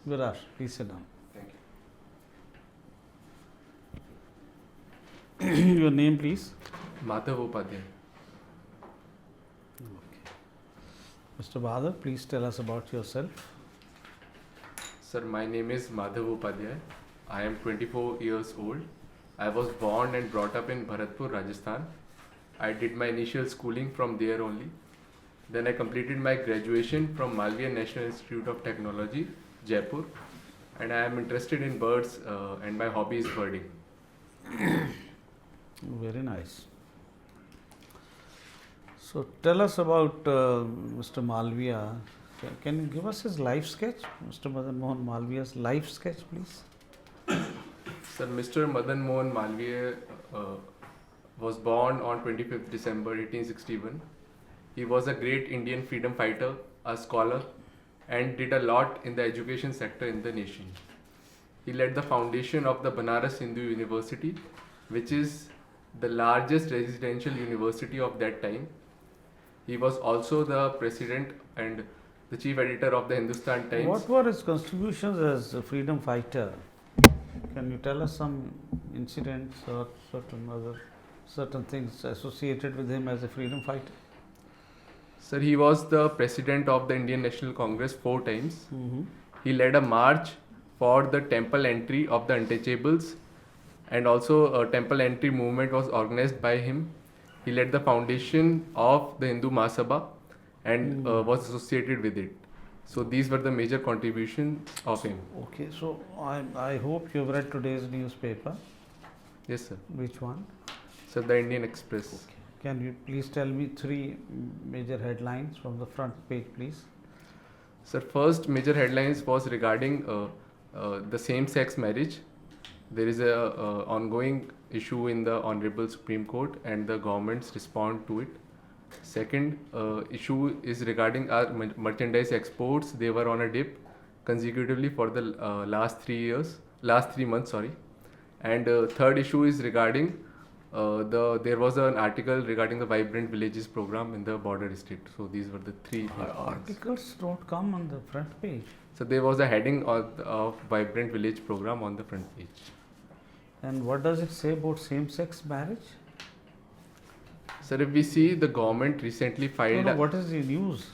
Viraj, please sit down. Thank Your name, please. you. Madhav Upadhyay. Mr. Madhav, please tell us about yourself. Sir, my name is Madhav Upadhyay. I am 24 years old. I was born and brought up in Bharatpur, Rajasthan. I did my initial schooling from there only. Then I completed my graduation from Malviya National Institute of Technology, Jaipur. And I am interested in birds and my hobby is birding. Very nice. So tell us about Mr. Malviya. Can you give us his life sketch? Mr. Madan Mohan Malviya's life sketch, please. Sir, Mr. Madan Mohan Malviya was born on 25th December 1861. He was a great Indian freedom fighter, a scholar, and did a lot in the education sector in the nation. He led the foundation of the Banaras Hindu University, which is the largest residential university of that time. He was also the president and the chief editor of the Hindustan Times. What were his contributions as a freedom fighter? Can you tell us some incidents or certain things associated with him as a freedom fighter? Sir, he was the president of the Indian National Congress 4 times. He led a march for the temple entry of the untouchables, and also a temple entry movement was organized by him. He led the foundation of the Hindu Mahasabha and was associated with it. So these were the major contributions of him. Okay, so I hope you've read today's newspaper. Yes, sir. Which one? Sir, the Indian Express. Okay. Can you please tell me 3 major headlines from the front page, please? Sir, first major headlines was regarding the same-sex marriage. There is a ongoing issue in the Honorable Supreme Court and the governments respond to it. Second issue is regarding our merchandise exports. They were on a dip consecutively for the last 3 months. And third issue is regarding there was an article regarding the Vibrant Villages program in the border district. So these were the 3 articles don't come on the front page. So there was a heading of Vibrant Village program on the front page. And what does it say about same-sex marriage? Sir, if we see, the government recently filed... what is the news?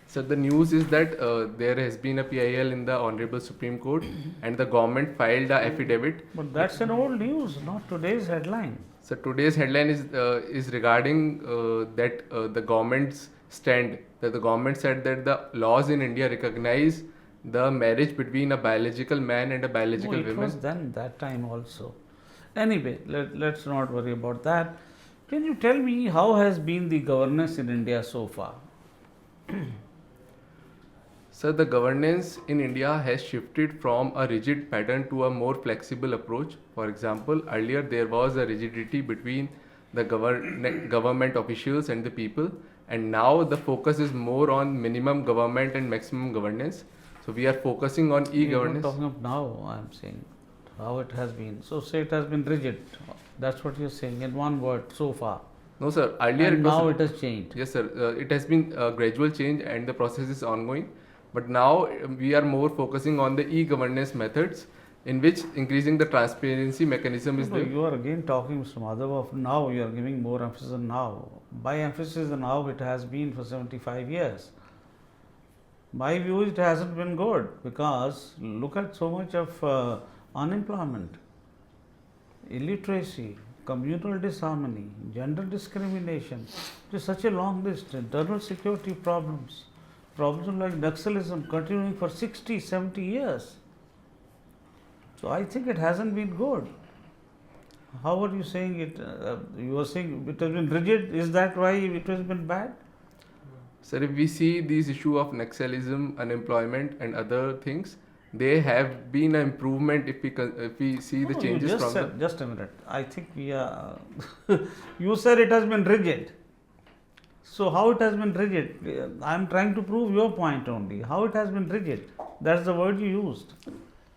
So the news is that there has been a PIL in the Honorable Supreme Court and the government filed a affidavit. But that's an old news, not today's headline. So today's headline is regarding that the government's stand, that the government said that the laws in India recognize the marriage between a biological man and a biological woman. It was then, that time also. Anyway, let's not worry about that. Can you tell me how has been the governance in India so far? Sir, the governance in India has shifted from a rigid pattern to a more flexible approach. For example, earlier there was a rigidity between the government officials and the people, and now the focus is more on minimum government and maximum governance. So we are focusing on e-governance. You're not talking of now, I am saying how it has been. So say it has been rigid. That's what you're saying in one word so far. No, sir. Earlier and now it has changed. Yes, sir. It has been a gradual change and the process is ongoing. But now we are more focusing on the e-governance methods, in which increasing the transparency mechanism is there. You are again talking, Mr. Madhav, of now. You are giving more emphasis on now. By emphasis on now, it has been for 75 years. My view, it hasn't been good, because look at so much of unemployment, illiteracy, communal disharmony, gender discrimination. It is such a long list. Internal security problems, problems like Naxalism continuing for 60, 70 years. So I think it hasn't been good. How are you saying it? You are saying it has been rigid. Is that why it has been bad? Sir, if we see these issue of Naxalism, unemployment and other things, they have been an improvement if we see the changes from just a minute. I think we are... you said it has been rigid. So how it has been rigid? I am trying to prove your point only. How it has been rigid? That's the word you used.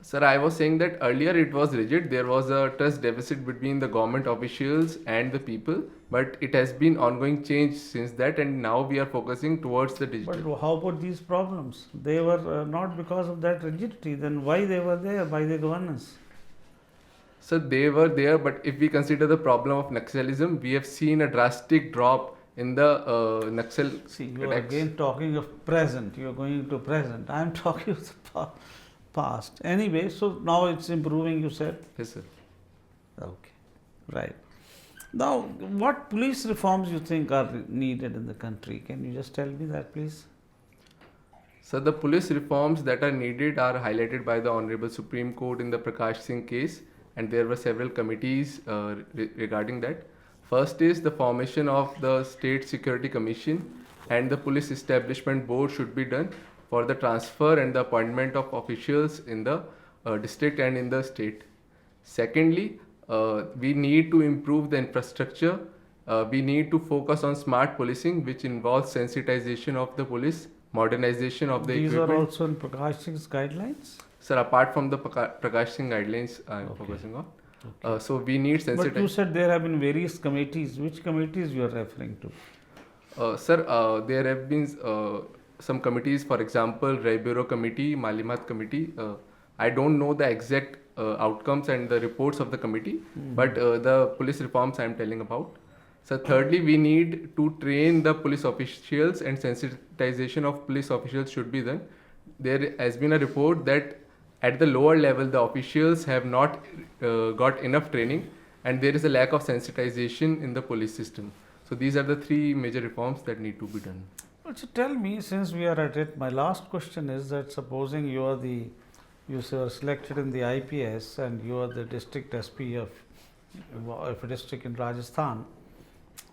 Sir, I was saying that earlier it was rigid. There was a trust deficit between the government officials and the people, but it has been ongoing change since that, and now we are focusing towards the digital. But how about these problems? They were not because of that rigidity. Then why they were there by the governance? So they were there, but if we consider the problem of Naxalism, we have seen a drastic drop in the Naxal See, you are attacks. again talking of present. You are going to present. I am talking of the past. Anyway, so now it's improving. You said. Yes, sir. Okay, right. Now, what police reforms you think are needed in the country? Can you just tell me that, please? So the police reforms that are needed are highlighted by the Honorable Supreme Court in the Prakash Singh case, and there were several committees regarding that. First is the formation of the State Security Commission, and the Police Establishment Board should be done for the transfer and the appointment of officials in the district and in the state. Secondly, we need to improve the infrastructure. We need to focus on smart policing, which involves sensitization of the police, modernization of the These equipment. are also in Prakash Singh's guidelines? Sir, apart from the Prakash Singh guidelines I am focusing on. So we need But you sensitization. said there have been various committees. Which committees you are referring to? Sir, there have been some committees, for example, Rai Bureau Committee, Malimat Committee. I don't know the exact outcomes and the reports of the committee, but the police reforms I am telling about. So thirdly, we need to train the police officials, and sensitization of police officials should be done. There has been a report that at the lower level, the officials have not got enough training, and there is a lack of sensitization in the police system. So these are the three major reforms that need to be done. Well, so tell me, since we are at it, my last question is that supposing you are you were selected in the IPS and you are the district SP of a district in Rajasthan,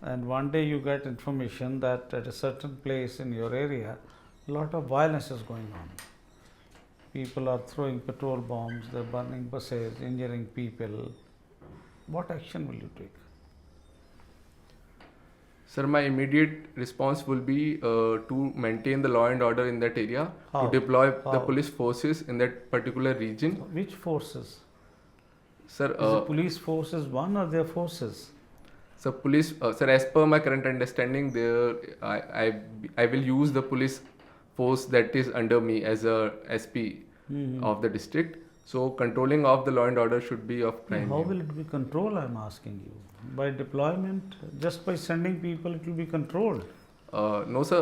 and one day you get information that at a certain place in your area, a lot of violence is going on. People are throwing petrol bombs, they're burning buses, injuring people. What action will you take? Sir, my immediate response will be to maintain the law and order in that area, How? to deploy the How? police forces in that particular region. Which forces? Sir, Is the police forces one or their forces? so police, sir, as per my current understanding, I will use the police force that is under me as a SP of the district. So controlling of the law and order should be of prime. How will it be controlled, I am asking you? By deployment? Just by sending people, it will be controlled. No, sir.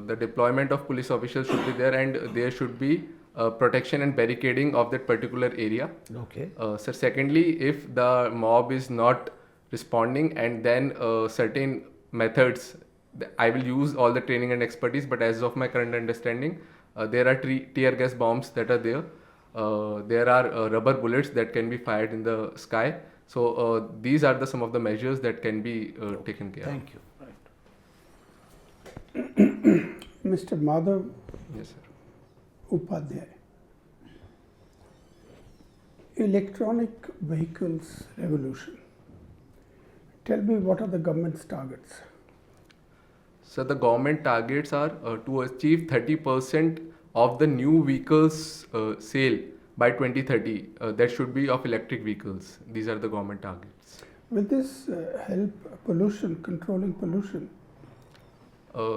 The deployment of police officials should be there, and there should be protection and barricading of that particular area. Okay. Sir, secondly, if the mob is not responding, and then certain methods, I will use all the training and expertise, but as of my current understanding, there are tear gas bombs that are there. There are rubber bullets that can be fired in the sky. So these are some of the measures that can be taken care of. Thank you. Right. Mr. Madhav Yes, sir. Upadhyay, electronic vehicles revolution. Tell me, what are the government's targets? So the government targets are to achieve 30% of the new vehicles sale by 2030. That should be of electric vehicles. These are the government targets. Will this help controlling pollution?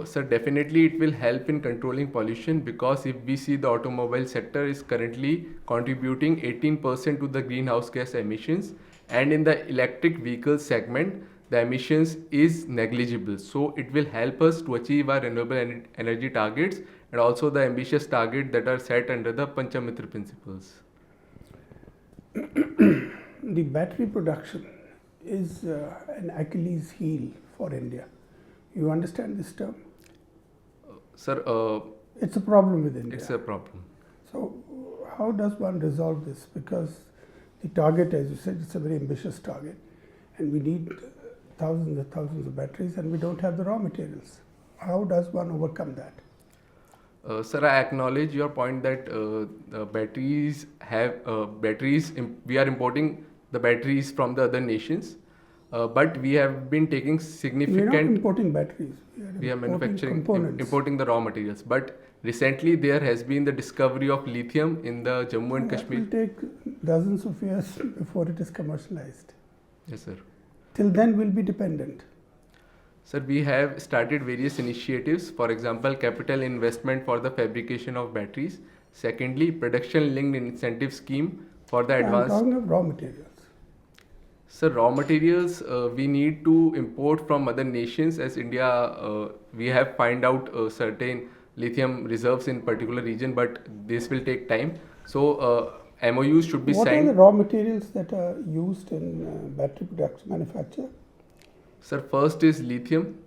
Sir, definitely it will help in controlling pollution, because if we see, the automobile sector is currently contributing 18% to the greenhouse gas emissions, and in the electric vehicle segment, the emissions is negligible. So it will help us to achieve our renewable energy targets, and also the ambitious target that are set under the Panchamitra principles. The battery production is an Achilles heel for India. You understand this term? Sir, It's a problem with India. it's a problem. So how does one resolve this? Because the target, as you said, it's a very ambitious target, and we need thousands and thousands of batteries, and we don't have the raw materials. How does one overcome that? Sir, I acknowledge your point that we are importing the batteries from the other nations. but we have been taking We are not significant. importing batteries. We are manufacturing, components. importing the raw materials. But recently there has been the discovery of lithium in the Jammu and That Kashmir. will take dozens of years before it is commercialized. Yes, sir. Till then, we'll be dependent. Sir, we have started various initiatives. For example, capital investment for the fabrication of batteries. Secondly, production-linked incentive scheme for the I'm advanced. talking of raw materials. Sir, raw materials we need to import from other nations. As India, we have find out certain lithium reserves in particular region, but this will take time. So MOUs should be What signed. are the raw materials that are used in battery production manufacture? Sir, first is lithium,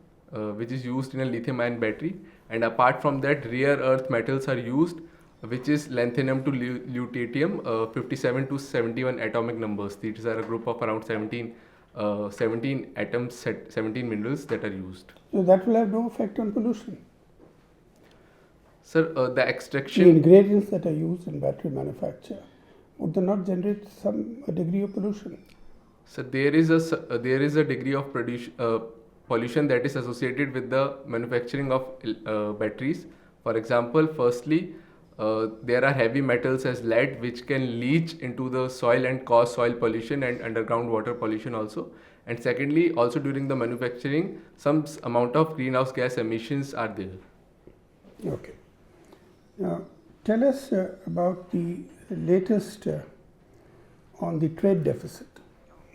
which is used in a lithium-ion battery, and apart from that, rare earth metals are used, which is lanthanum to lutetium, 57 to 71 atomic numbers. These are a group of around 17 atoms, 17 minerals that are used. So that will have no effect on pollution. Sir, the The extraction. ingredients that are used in battery manufacture, would they not generate some degree of pollution? So there is a degree of pollution that is associated with the manufacturing of batteries. For example, firstly, there are heavy metals as lead which can leach into the soil and cause soil pollution and underground water pollution also. And secondly, also during the manufacturing, some amount of greenhouse gas emissions are there. Okay. Now, tell us about the latest on the trade deficit.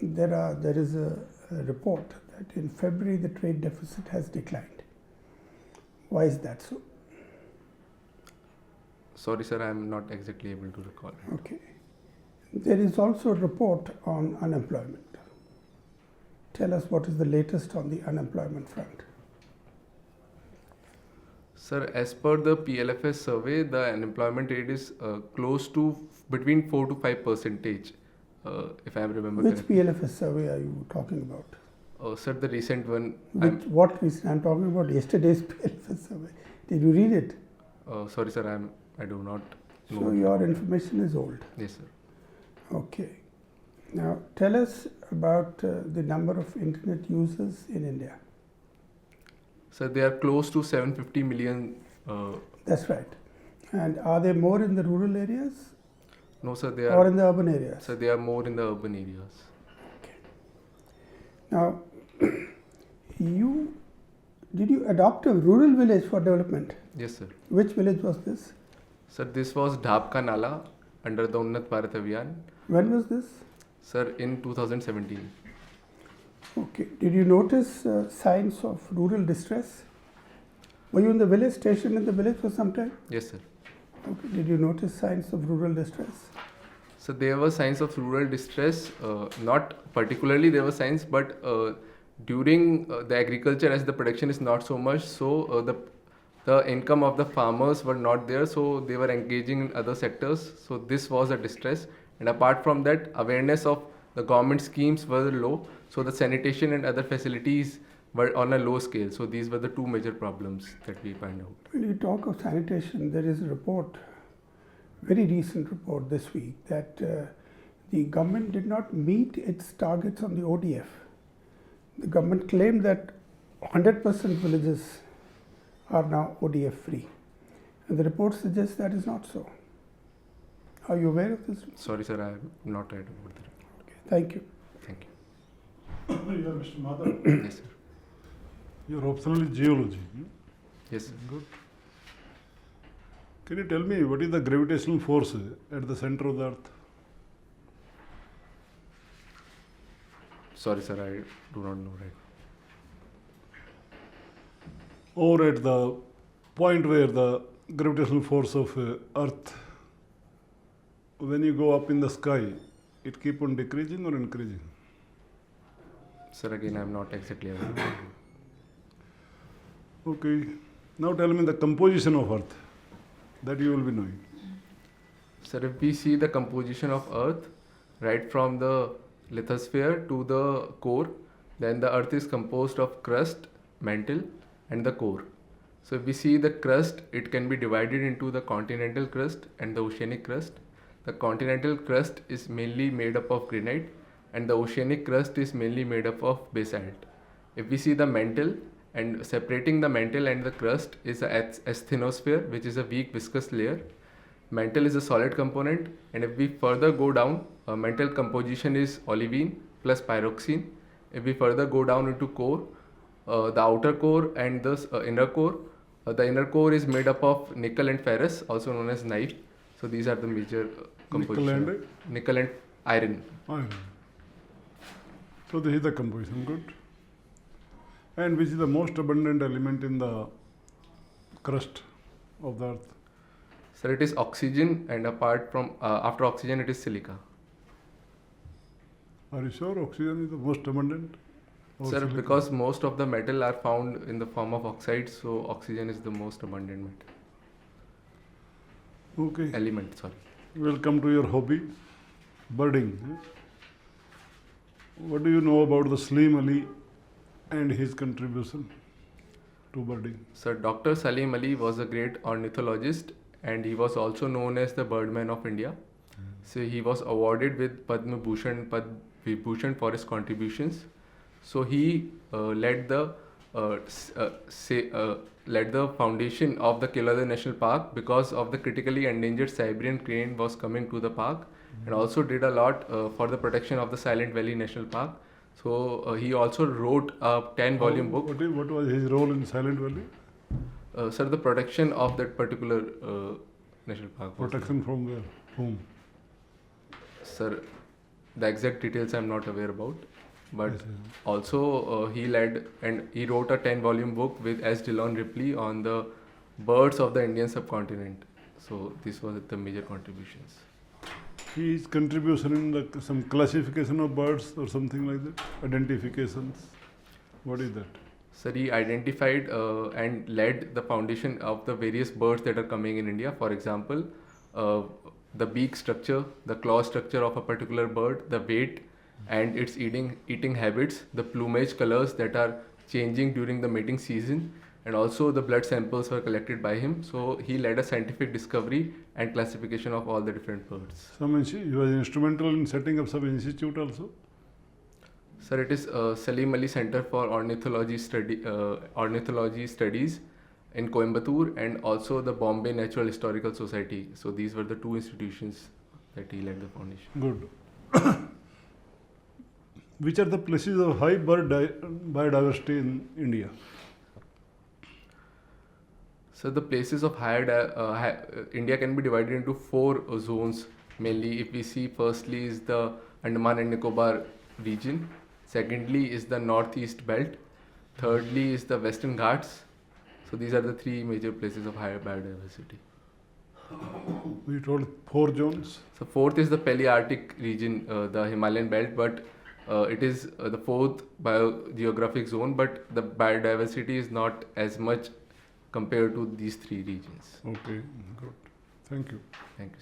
There is a report that in February the trade deficit has declined. Why is that so? Sorry, sir, I am not exactly able to recall. Okay. There is also a report on unemployment. Tell us what is the latest on the unemployment front. Sir, as per the PLFS survey, the unemployment rate is close to between 4 to 5%, if I remember Which correctly. PLFS survey are you talking about? Sir, the recent one. What recent? I'm talking about yesterday's PLFS survey. Did you read it? Sorry, sir, I do not know. So your information is old. Yes, sir. Okay. Now tell us about the number of internet users in India. Sir, they are close to 750 million. That's right. And are they more in the rural areas No, sir, they or are. in the urban areas? Sir, they are more in the urban areas. Now, did you adopt a rural village for development? Yes, sir. Which village was this? Sir, this was Dhapka Nala under the Unnat Bharat Abhiyan. When was this? Sir, in 2017. Okay. Did you notice signs of rural distress? Were you in the village, stationed in the village for some time? Yes, sir. Okay. Did you notice signs of rural distress? So there were signs of rural distress, not particularly there were signs, but during the agriculture, as the production is not so much, so the income of the farmers were not there, so they were engaging in other sectors. So this was a distress, and apart from that, awareness of the government schemes were low. So the sanitation and other facilities were on a low scale. So these were the two major problems that we find out. When you talk of sanitation, there is a report, very recent report this week, that the government did not meet its targets on the ODF. The government claimed that 100% villages are now ODF free. And the report suggests that is not so. Are you aware of this? Sorry, sir, I have not read about that. Okay, thank you. Thank you. You are Mr. Madhav. Yes, sir. You are optionally geology. Yes, sir. Good. Can you tell me what is the gravitational force at the center of the Earth? Sorry, sir, I do not know right. Or at the point where the gravitational force of Earth, when you go up in the sky, it keep on decreasing or increasing? Sir, again, I am not exactly aware. Okay. Now tell me the composition of Earth that you will be knowing. Sir, if we see the composition of Earth, right from the lithosphere to the core, then the Earth is composed of crust, mantle, and the core. So if we see the crust, it can be divided into the continental crust and the oceanic crust. The continental crust is mainly made up of granite, and the oceanic crust is mainly made up of basalt. If we see the mantle, and separating the mantle and the crust is the asthenosphere, which is a weak viscous layer. Mantle is a solid component, and if we further go down, mantle composition is olivine plus pyroxene. If we further go down into core, the outer core and the inner core, the inner core is made up of nickel and ferrous, also known as knife. So these are the major composition. Nickel and iron. Iron. So this is the composition, good. And which is the most abundant element in the crust of the earth? Sir, it is oxygen, and apart from after oxygen, it is silica. Are you sure oxygen is the most abundant? Sir, silica? because most of the metal are found in the form of oxides, so oxygen is the most abundant metal. Okay. Element, sorry. We'll come to your hobby, birding. What do you know about the Salim Ali and his contribution to birding? Sir, Dr. Salim Ali was a great ornithologist, and he was also known as the Birdman of India. So he was awarded with Padma Bhushan, Padma Vibhushan for his contributions. So he led the foundation of the Keoladeo National Park because of the critically endangered Siberian crane was coming to the park, and also did a lot for the protection of the Silent Valley National Park. So he also wrote a 10-volume book. What was his role in Silent Valley? Sir, the protection of that particular national park. Protection from whom? Sir, the exact details I'm not aware about. But Yes, also he led and he wrote a 10-volume book with S. Dillon Ripley on the birds of the Indian subcontinent. So this was the major contributions. His contribution in some classification of birds or something like that? Identifications? What is that? Sir, he identified and led the foundation of the various birds that are coming in India. For example, the beak structure, the claw structure of a particular bird, the weight and its eating habits, the plumage colors that are changing during the mating season, and also the blood samples were collected by him. So he led a scientific discovery and classification of all the different birds. He was instrumental in setting up some institute also? Sir, it is Salim Ali Center for Ornithology Studies in Coimbatore, and also the Bombay Natural Historical Society. So these were the two institutions that he led the foundation. Good. Which are the places of high bird biodiversity in India? So the places of India can be divided into 4 zones mainly. If we see, firstly is the Andaman and Nicobar region. Secondly is the northeast belt. Thirdly is the Western Ghats. So these are the 3 major places of higher biodiversity. We told 4 zones. So 4th is the Palearctic region, the Himalayan belt, but it is the 4th biogeographic zone, but the biodiversity is not as much compared to these 3 regions. Okay, good. Thank you. Thank you,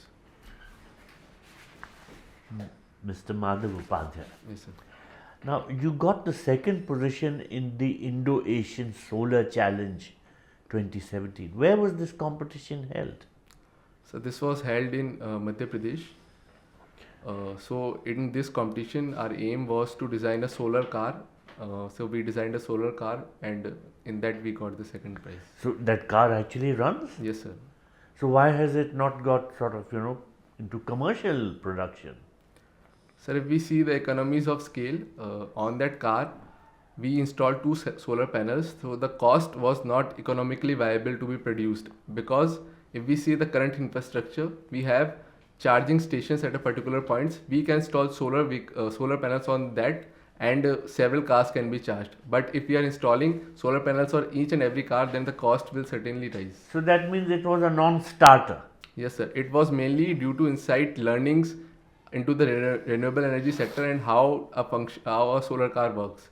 sir. Mr. Madhav Upadhyay. Yes, sir. Now, you got the 2nd position in the Indo-Asian Solar Challenge 2017. Where was this competition held? So this was held in Madhya Pradesh. So in this competition, our aim was to design a solar car. So we designed a solar car, and in that we got the 2nd prize. So that car actually runs? Yes, sir. So why has it not got sort of, into commercial production? Sir, if we see the economies of scale on that car, we installed 2 solar panels. So the cost was not economically viable to be produced, because if we see the current infrastructure, we have charging stations at a particular points. We can install solar panels on that, and several cars can be charged. But if we are installing solar panels on each and every car, then the cost will certainly rise. So that means it was a non-starter. Yes, sir. It was mainly due to insight learnings into the renewable energy sector and how a solar car works.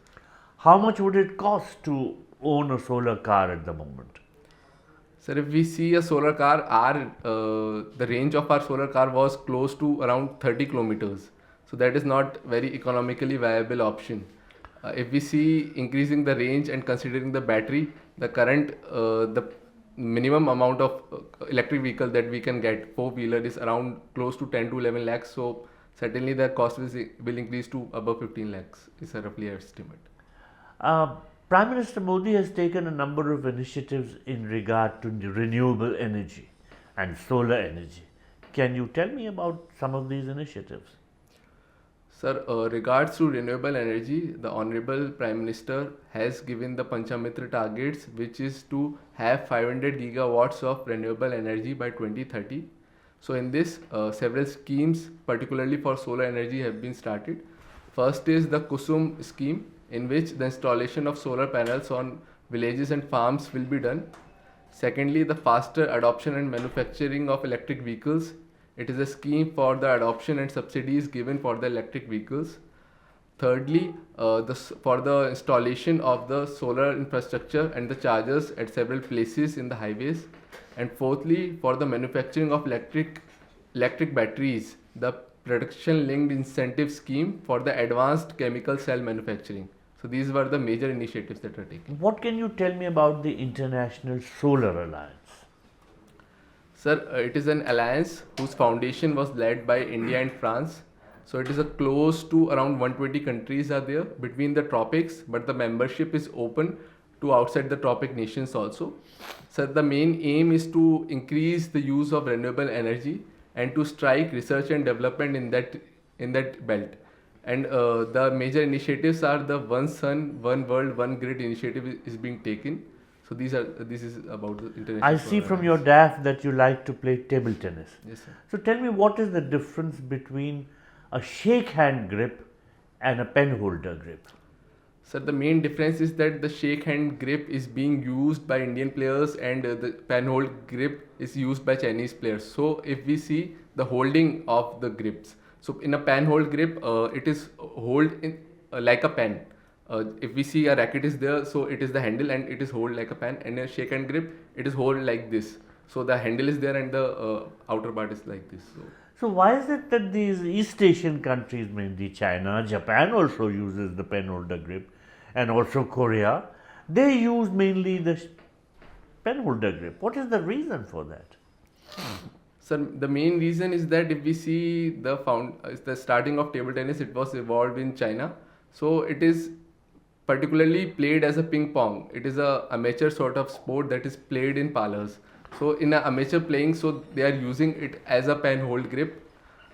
How much would it cost to own a solar car at the moment? Sir, if we see a solar car, the range of our solar car was close to around 30 kilometers. So that is not very economically viable option. If we see increasing the range and considering the battery, the minimum amount of electric vehicle that we can get, 4-wheeler, is around close to 10 to 11 lakhs. So certainly the cost will increase to above 15 lakhs is a roughly estimate. Prime Minister Modi has taken a number of initiatives in regard to renewable energy and solar energy. Can you tell me about some of these initiatives? Sir, regards to renewable energy, the Honorable Prime Minister has given the Panchamitra targets, which is to have 500 gigawatts of renewable energy by 2030. So in this, several schemes, particularly for solar energy, have been started. First is the Kusum scheme, in which the installation of solar panels on villages and farms will be done. Secondly, the faster adoption and manufacturing of electric vehicles. It is a scheme for the adoption and subsidies given for the electric vehicles. Thirdly, for the installation of the solar infrastructure and the chargers at several places in the highways. And fourthly, for the manufacturing of electric batteries, the production linked incentive scheme for the advanced chemical cell manufacturing. So these were the major initiatives that are taken. What can you tell me about the International Solar Alliance? Sir, it is an alliance whose foundation was led by India and France. So it is a close to around 120 countries are there between the tropics, but the membership is open to outside the tropic nations also. So the main aim is to increase the use of renewable energy and to strike research and development in that belt. And the major initiatives are the One Sun, One World, One Grid initiative is being taken. So this is about the international. I see from your DAF that you like to play table tennis. Yes, sir. So tell me, what is the difference between a shake hand grip and a pen holder grip? Sir, the main difference is that the shake hand grip is being used by Indian players and the pen hold grip is used by Chinese players. So if we see the holding of the grips, so in a pen hold grip, it is hold in like a pen. If we see a racket is there, so it is the handle and it is hold like a pen, and a shake hand grip, it is hold like this. So the handle is there and the outer part is like this. So why is it that these East Asian countries, mainly China, Japan also uses the pen holder grip, and also Korea, they use mainly the pen holder grip? What is the reason for that? Sir, the main reason is that if we see the starting of table tennis, it was evolved in China. So it is particularly played as a ping pong. It is a amateur sort of sport that is played in parlors. So in an amateur playing, so they are using it as a pen hold grip.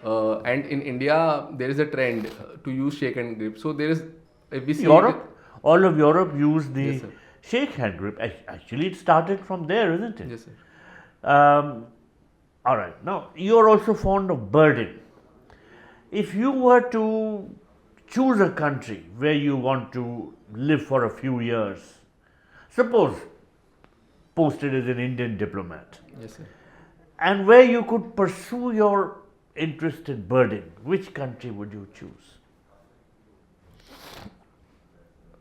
And in India, there is a trend to use shake hand grip. So there is, if we see Europe, all of Europe use the Yes, sir. shake hand grip. Actually, it started from there, isn't it? Yes, sir. All right. Now, you are also fond of birding. If you were to choose a country where you want to live for a few years, suppose posted as an Indian diplomat, Yes, sir. and where you could pursue your interest in birding, which country would you choose?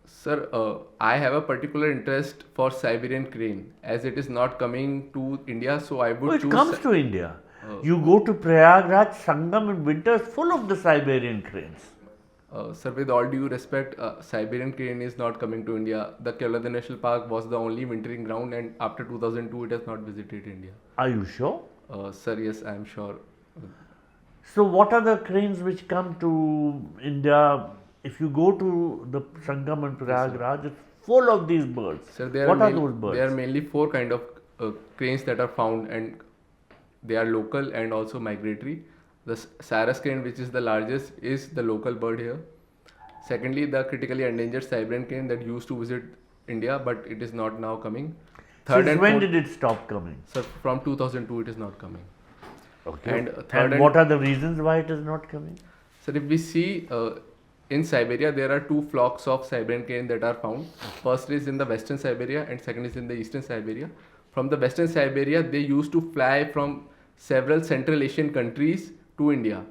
Sir, I have a particular interest for Siberian crane, as it is not coming to India, so I would Oh, it choose. comes to India. You go to Prayagraj, Sangam in winter is full of the Siberian cranes. Sir, with all due respect, Siberian crane is not coming to India. The Keoladi National Park was the only wintering ground, and after 2002, it has not visited India. Are you sure? Sir, yes, I am sure. So, what are the cranes which come to India? If you go to the Sangam and Prayagraj, it's full of these birds. Sir, there What are are those birds? There are mainly four kind of cranes that are found, and they are local and also migratory. The Sarus crane, which is the largest, is the local bird here. Secondly, the critically endangered Siberian crane that used to visit India, but it is not now coming. Since when did it stop coming? Sir, from 2002, it is not coming. Okay. And third And what are the reasons why it is not coming? Sir, if we see in Siberia, there are two flocks of Siberian crane that are found. First is in the western Siberia and second is in the eastern Siberia. From the western Siberia, they used to fly from several Central Asian countries to India.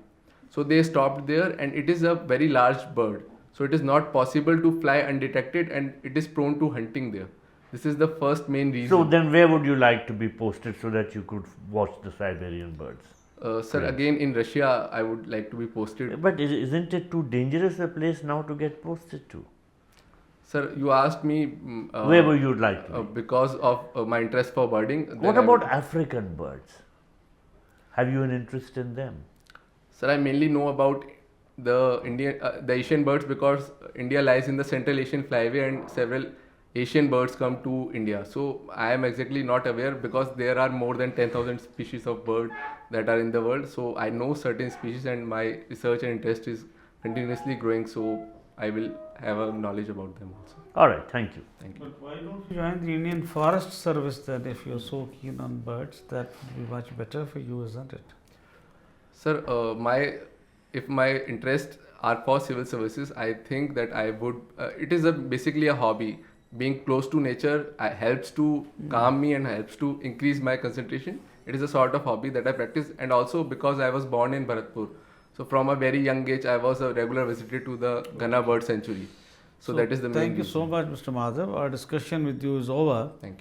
So they stopped there, and it is a very large bird. So it is not possible to fly undetected, and it is prone to hunting there. This is the first main reason. So then where would you like to be posted so that you could watch the Siberian birds? Sir, again in Russia, I would like to be posted. But isn't it too dangerous a place now to get posted to? Sir, you asked me Where would you like to be? because of my interest for birding. What about African birds? Have you an interest in them? Sir, I mainly know about the Asian birds because India lies in the Central Asian flyway and several Asian birds come to India. So I am exactly not aware because there are more than 10,000 species of bird that are in the world. So I know certain species and my research and interest is continuously growing. So I will have a knowledge about them also. All right, thank you. Thank you. But why don't you join the Indian Forest Service then if you're so keen on birds? That would be much better for you, isn't it? Sir, if my interests are for civil services, I think that I would. It is basically a hobby. Being close to nature helps to calm me and helps to increase my concentration. It is a sort of hobby that I practice, and also because I was born in Bharatpur, so from a very young age I was a regular visitor to the Ghana Bird Sanctuary. So that is the main Thank you reason. so much, Mr. Madhav. Our discussion with you is over. Thank you.